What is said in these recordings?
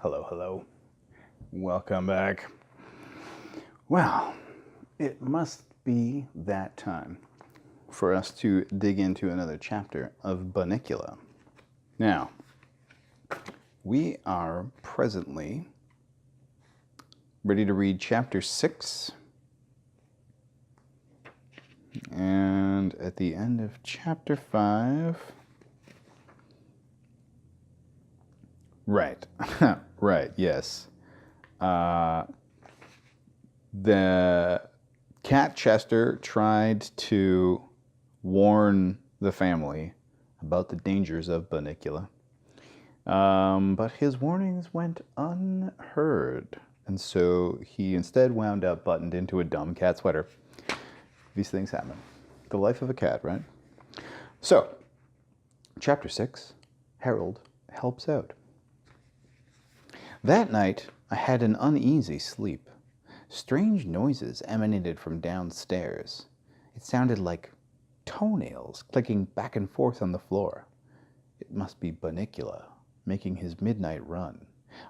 Hello, hello. Welcome back. Well, it must be that time for us to dig into another chapter of Bunnicula. Now, we are presently ready to read Chapter 6. And at the end of Chapter 5... Right. Right, yes. The cat Chester tried to warn the family about the dangers of Bunnicula. But his warnings went unheard. And so he instead wound up buttoned into a dumb cat sweater. These things happen. The life of a cat, right? So, Chapter 6, Harold helps out. That night, I had an uneasy sleep. Strange noises emanated from downstairs. It sounded like toenails clicking back and forth on the floor. It must be Bunnicula, making his midnight run,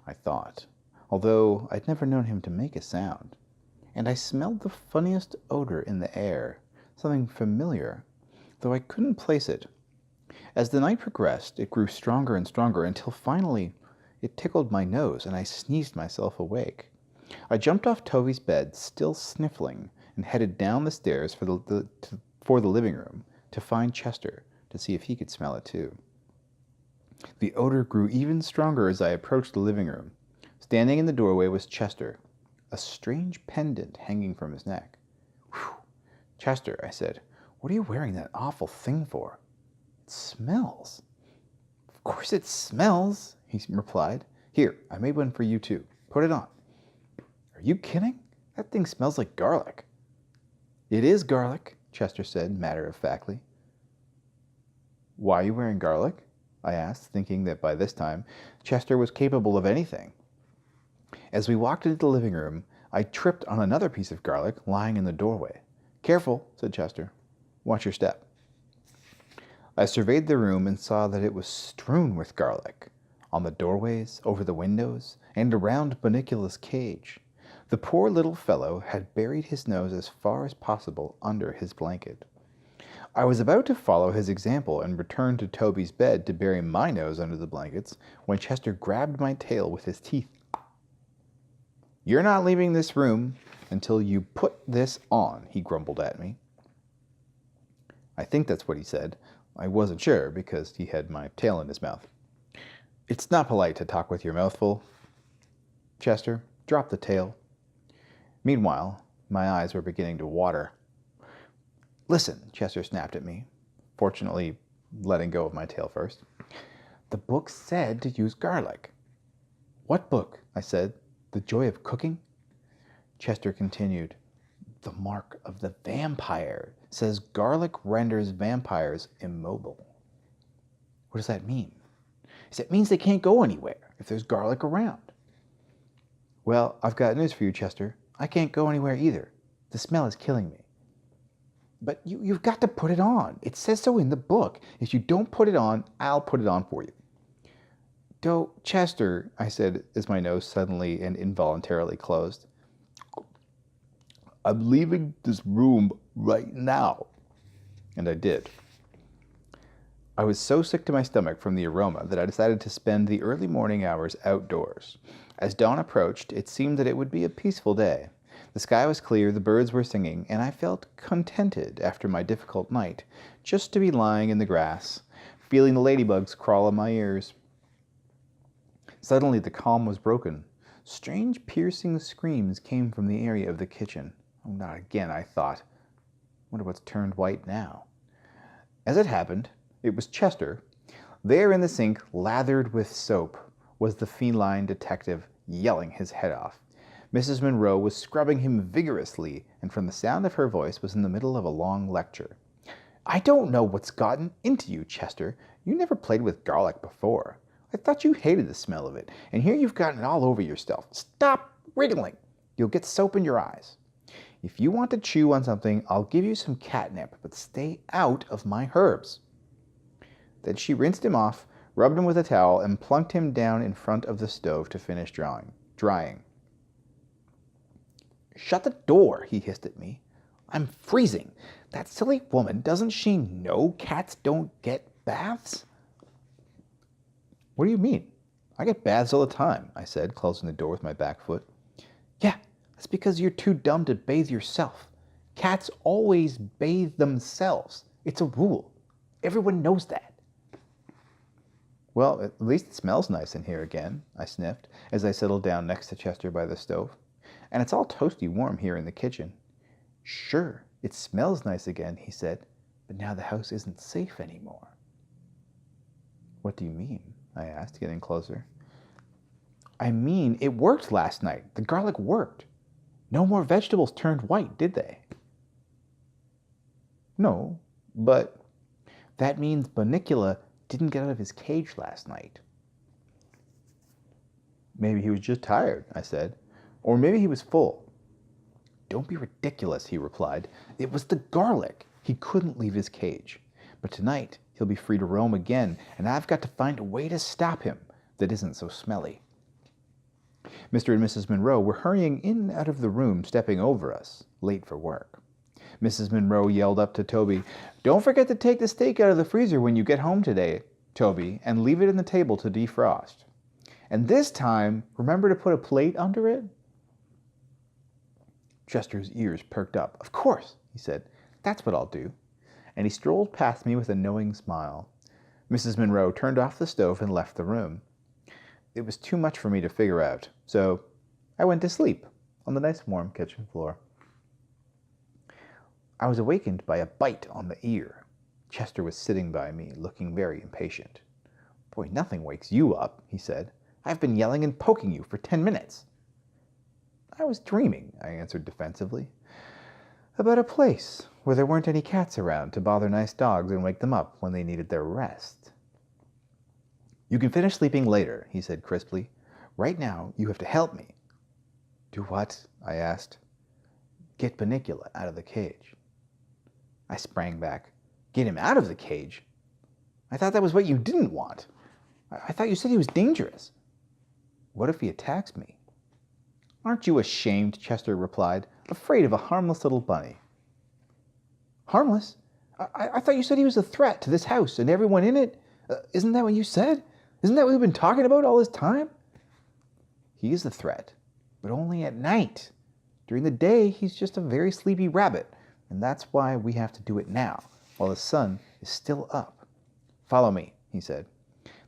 I thought, although I'd never known him to make a sound. And I smelled the funniest odor in the air, something familiar, though I couldn't place it. As the night progressed, it grew stronger and stronger until finally it tickled my nose and I sneezed myself awake. I jumped off Toby's bed, still sniffling, and headed down the stairs for the living room to find Chester to see if he could smell it too. The odor grew even stronger as I approached the living room. Standing in the doorway was Chester, a strange pendant hanging from his neck. "Whew. Chester," I said, "what are you wearing that awful thing for? It smells." "Of course it smells," he replied. "Here, I made one for you too. Put it on." "Are you kidding? That thing smells like garlic." "It is garlic," Chester said matter-of-factly. "Why are you wearing garlic?" I asked, thinking that by this time Chester was capable of anything. As we walked into the living room, I tripped on another piece of garlic lying in the doorway. "Careful," said Chester. "Watch your step." I surveyed the room and saw that it was strewn with garlic, on the doorways, over the windows, and around Bunnicula's cage. The poor little fellow had buried his nose as far as possible under his blanket. I was about to follow his example and return to Toby's bed to bury my nose under the blankets when Chester grabbed my tail with his teeth. "You're not leaving this room until you put this on," he grumbled at me. I think that's what he said. I wasn't sure because he had my tail in his mouth. "It's not polite to talk with your mouth full. Chester, drop the tail." Meanwhile, my eyes were beginning to water. "Listen," Chester snapped at me, fortunately letting go of my tail first. "The book said to use garlic." "What book?" I said. "The Joy of Cooking?" Chester continued. "The mark of the vampire says garlic renders vampires immobile." "What does that mean?" "It means they can't go anywhere if there's garlic around." "Well, I've got news for you, Chester. I can't go anywhere either. The smell is killing me." "But you've got to put it on. It says so in the book. If you don't put it on, I'll put it on for you." Chester," I said as my nose suddenly and involuntarily closed. "I'm leaving this room right now." And I did. I was so sick to my stomach from the aroma that I decided to spend the early morning hours outdoors. As dawn approached, it seemed that it would be a peaceful day. The sky was clear, the birds were singing, and I felt contented after my difficult night just to be lying in the grass, feeling the ladybugs crawl in my ears. Suddenly the calm was broken. Strange piercing screams came from the area of the kitchen. "Oh, not again," I thought. Wonder what's turned white now. As it happened, it was Chester. There in the sink, lathered with soap, was the feline detective yelling his head off. Mrs. Monroe was scrubbing him vigorously, and from the sound of her voice was in the middle of a long lecture. "I don't know what's gotten into you, Chester. You never played with garlic before. I thought you hated the smell of it, and here you've gotten it all over yourself. Stop wriggling. You'll get soap in your eyes. If you want to chew on something, I'll give you some catnip, but stay out of my herbs." Then she rinsed him off, rubbed him with a towel, and plunked him down in front of the stove to finish drying. "Shut the door," he hissed at me. "I'm freezing. That silly woman, doesn't she know cats don't get baths?" "What do you mean? I get baths all the time," I said, closing the door with my back foot. "Yeah, that's because you're too dumb to bathe yourself. Cats always bathe themselves. It's a rule. Everyone knows that." "Well, at least it smells nice in here again," I sniffed as I settled down next to Chester by the stove. "And it's all toasty warm here in the kitchen." "Sure, it smells nice again," he said, "but now the house isn't safe anymore." "What do you mean?" I asked, getting closer. "I mean, it worked last night. The garlic worked. No more vegetables turned white, did they?" "No, but that means Bunnicula didn't get out of his cage last night." "Maybe he was just tired," I said. "Or maybe he was full." "Don't be ridiculous," he replied. "It was the garlic. He couldn't leave his cage. But tonight he'll be free to roam again, and I've got to find a way to stop him that isn't so smelly." Mr. and Mrs. Monroe were hurrying in and out of the room, stepping over us, late for work. Mrs. Monroe yelled up to Toby, "Don't forget to take the steak out of the freezer when you get home today, Toby, and leave it in the table to defrost. And this time, remember to put a plate under it." Chester's ears perked up. "Of course," he said. "That's what I'll do." And he strolled past me with a knowing smile. Mrs. Monroe turned off the stove and left the room. It was too much for me to figure out, so I went to sleep on the nice warm kitchen floor. I was awakened by a bite on the ear. Chester was sitting by me, looking very impatient. "Boy, nothing wakes you up," he said. "I've been yelling and poking you for 10 minutes. "I was dreaming," I answered defensively, "about a place where there weren't any cats around to bother nice dogs and wake them up when they needed their rest." "You can finish sleeping later," he said crisply. "Right now, you have to help me." "Do what?" I asked. "Get Bunnicula out of the cage." I sprang back. "Get him out of the cage? I thought that was what you didn't want. I thought you said he was dangerous." "What if he attacks me?" "Aren't you ashamed?" Chester replied. "Afraid of a harmless little bunny." "Harmless? I thought you said he was a threat to this house and everyone in it. Isn't that what you said? Isn't that what we've been talking about all this time?" "He is a threat, but only at night. During the day, he's just a very sleepy rabbit, and that's why we have to do it now, while the sun is still up." "Follow me," he said.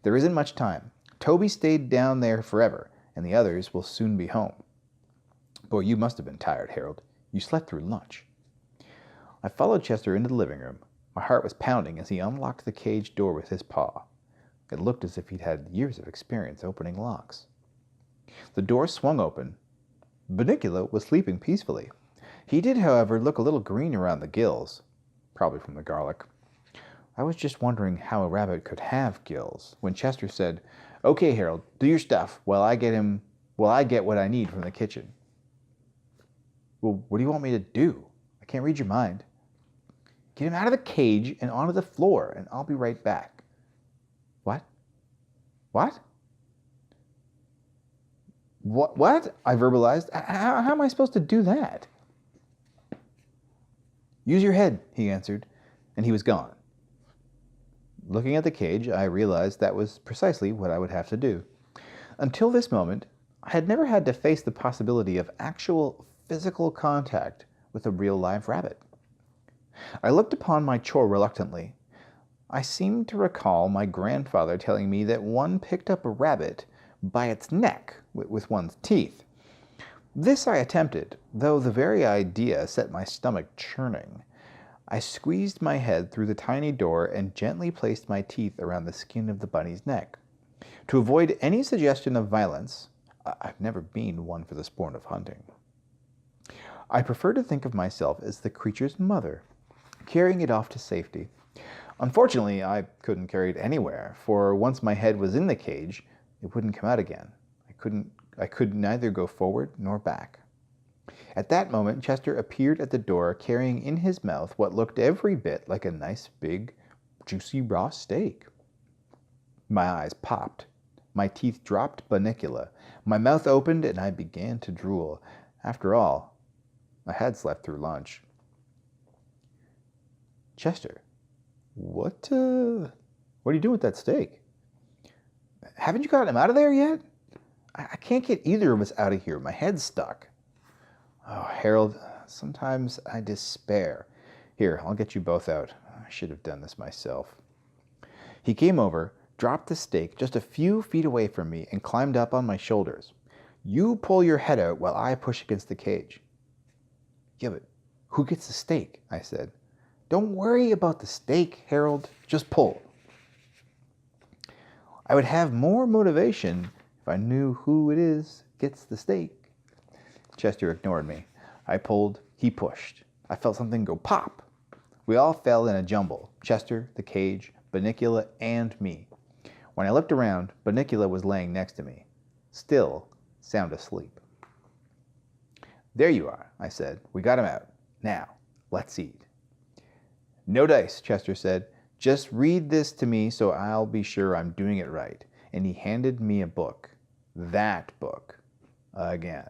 "There isn't much time. Toby stayed down there forever, and the others will soon be home." Boy, you must have been tired, Harold. You slept through lunch. I followed Chester into the living room. My heart was pounding as he unlocked the cage door with his paw. It looked as if he'd had years of experience opening locks. The door swung open. Bunnicula was sleeping peacefully. He did, however, look a little green around the gills, probably from the garlic. I was just wondering how a rabbit could have gills when Chester said, "Okay, Harold, do your stuff while I get what I need from the kitchen." "Well, what do you want me to do? I can't read your mind." "Get him out of the cage and onto the floor, and I'll be right back." "What? What? What? I verbalized. How am I supposed to do that?" "Use your head," he answered, and he was gone. Looking at the cage, I realized that was precisely what I would have to do. Until this moment, I had never had to face the possibility of actual physical contact with a real live rabbit. I looked upon my chore reluctantly. I seemed to recall my grandfather telling me that one picked up a rabbit by its neck with one's teeth. This I attempted, though the very idea set my stomach churning. I squeezed my head through the tiny door and gently placed my teeth around the skin of the bunny's neck. To avoid any suggestion of violence, I've never been one for the sport of hunting. I prefer to think of myself as the creature's mother, carrying it off to safety. Unfortunately, I couldn't carry it anywhere, for once my head was in the cage, it wouldn't come out again. I could neither go forward nor back. At that moment, Chester appeared at the door, carrying in his mouth what looked every bit like a nice, big, juicy raw steak. My eyes popped. My teeth dropped Bunnicula. My mouth opened and I began to drool. After all, I had slept through lunch. Chester, what are you doing with that steak? Haven't you gotten him out of there yet? I can't get either of us out of here. My head's stuck. Oh, Harold, sometimes I despair. Here, I'll get you both out. I should have done this myself. He came over, dropped the steak just a few feet away from me, and climbed up on my shoulders. You pull your head out while I push against the cage. Yeah, but who gets the steak? I said. Don't worry about the steak, Harold. Just pull. I would have more motivation if I knew who it is gets the steak. Chester ignored me. I pulled, he pushed. I felt something go pop. We all fell in a jumble. Chester, the cage, Bunnicula, and me. When I looked around, Bunnicula was laying next to me, still sound asleep. There you are, I said. We got him out. Now, let's eat. No dice, Chester said. Just read this to me so I'll be sure I'm doing it right. And he handed me a book. That book. Again.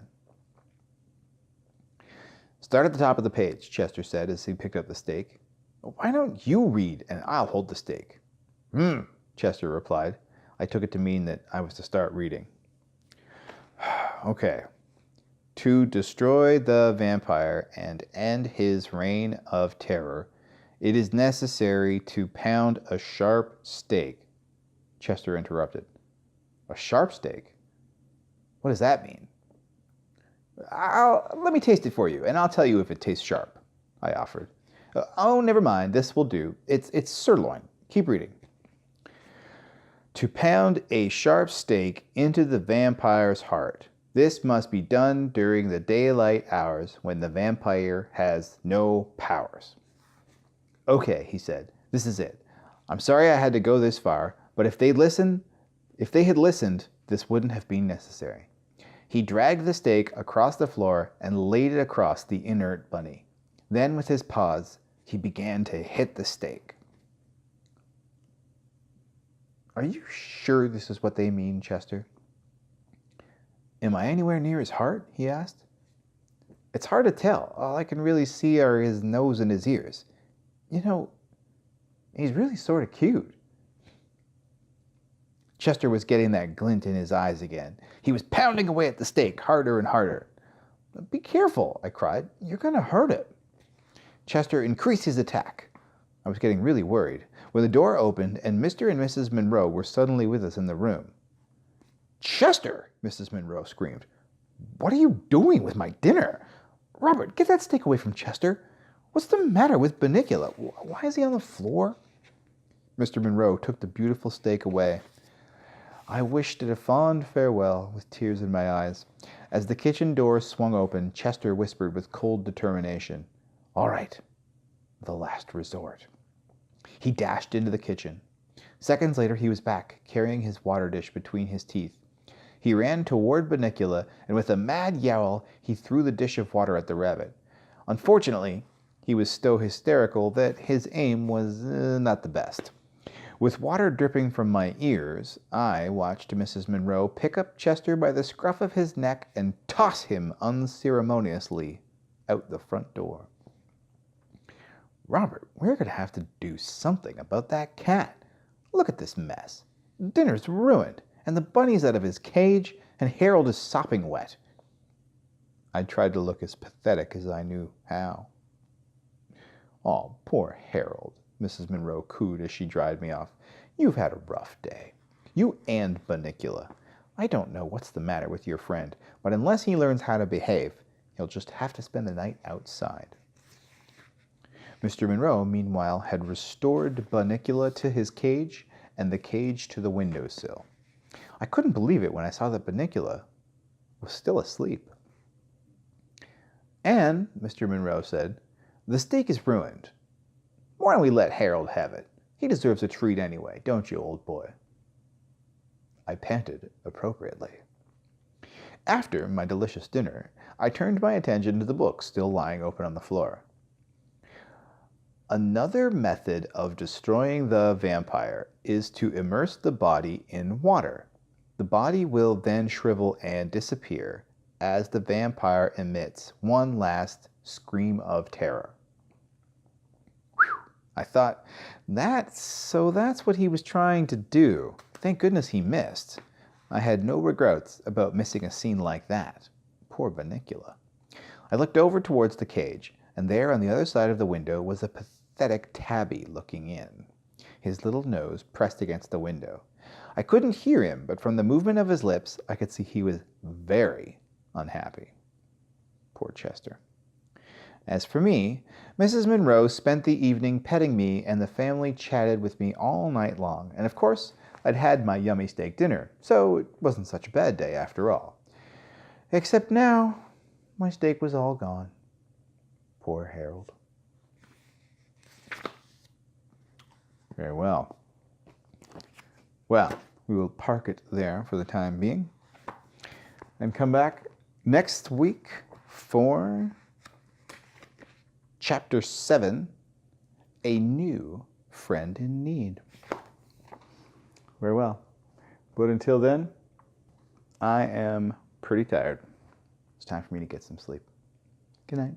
Start at the top of the page, Chester said as he picked up the steak. Why don't you read and I'll hold the steak? Chester replied. I took it to mean that I was to start reading. Okay. To destroy the vampire and end his reign of terror, it is necessary to pound a sharp steak. Chester interrupted. A sharp steak? What does that mean? Let me taste it for you, and I'll tell you if it tastes sharp, I offered. Oh, never mind. This will do. It's sirloin. Keep reading. To pound a sharp steak into the vampire's heart. This must be done during the daylight hours when the vampire has no powers. Okay, he said. This is it. I'm sorry I had to go this far, but if they had listened, this wouldn't have been necessary. He dragged the steak across the floor and laid it across the inert bunny. Then, with his paws, he began to hit the steak. Are you sure this is what they mean, Chester? Am I anywhere near his heart? He asked. It's hard to tell. All I can really see are his nose and his ears. You know, he's really sort of cute. Chester was getting that glint in his eyes again. He was pounding away at the steak harder and harder. Be careful, I cried. You're going to hurt it. Chester increased his attack. I was getting really worried when the door opened and Mr. and Mrs. Monroe were suddenly with us in the room. Chester, Mrs. Monroe screamed. What are you doing with my dinner? Robert, get that steak away from Chester. What's the matter with Bunnicula? Why is he on the floor? Mr. Monroe took the beautiful steak away. I wished it a fond farewell with tears in my eyes. As the kitchen door swung open, Chester whispered with cold determination, All right, the last resort. He dashed into the kitchen. Seconds later, he was back, carrying his water dish between his teeth. He ran toward Bunnicula, and with a mad yowl, he threw the dish of water at the rabbit. Unfortunately, he was so hysterical that his aim was not the best. With water dripping from my ears, I watched Mrs. Monroe pick up Chester by the scruff of his neck and toss him unceremoniously out the front door. Robert, we're going to have to do something about that cat. Look at this mess. Dinner's ruined, and the bunny's out of his cage, and Harold is sopping wet. I tried to look as pathetic as I knew how. Oh, poor Harold, Mrs. Monroe cooed as she dried me off. You've had a rough day. You and Bunnicula. I don't know what's the matter with your friend, but unless he learns how to behave, he'll just have to spend the night outside. Mr. Monroe, meanwhile, had restored Bunnicula to his cage and the cage to the windowsill. I couldn't believe it when I saw that Bunnicula was still asleep. And, Mr. Monroe said, the steak is ruined. Why don't we let Harold have it? He deserves a treat anyway, don't you, old boy? I panted appropriately. After my delicious dinner, I turned my attention to the book still lying open on the floor. Another method of destroying the vampire is to immerse the body in water. The body will then shrivel and disappear as the vampire emits one last scream of terror. Whew. I thought, that's what he was trying to do. Thank goodness he missed. I had no regrets about missing a scene like that. Poor Bunnicula. I looked over towards the cage, and there on the other side of the window was a pathetic tabby looking in, his little nose pressed against the window. I couldn't hear him, but from the movement of his lips, I could see he was very unhappy. Poor Chester. As for me, Mrs. Monroe spent the evening petting me, and the family chatted with me all night long. And of course, I'd had my yummy steak dinner, so it wasn't such a bad day after all. Except now, my steak was all gone. Poor Harold. Very well. Well, we will park it there for the time being and come back next week for Chapter 7, A New Friend in Need. Very well. But until then, I am pretty tired. It's time for me to get some sleep. Good night.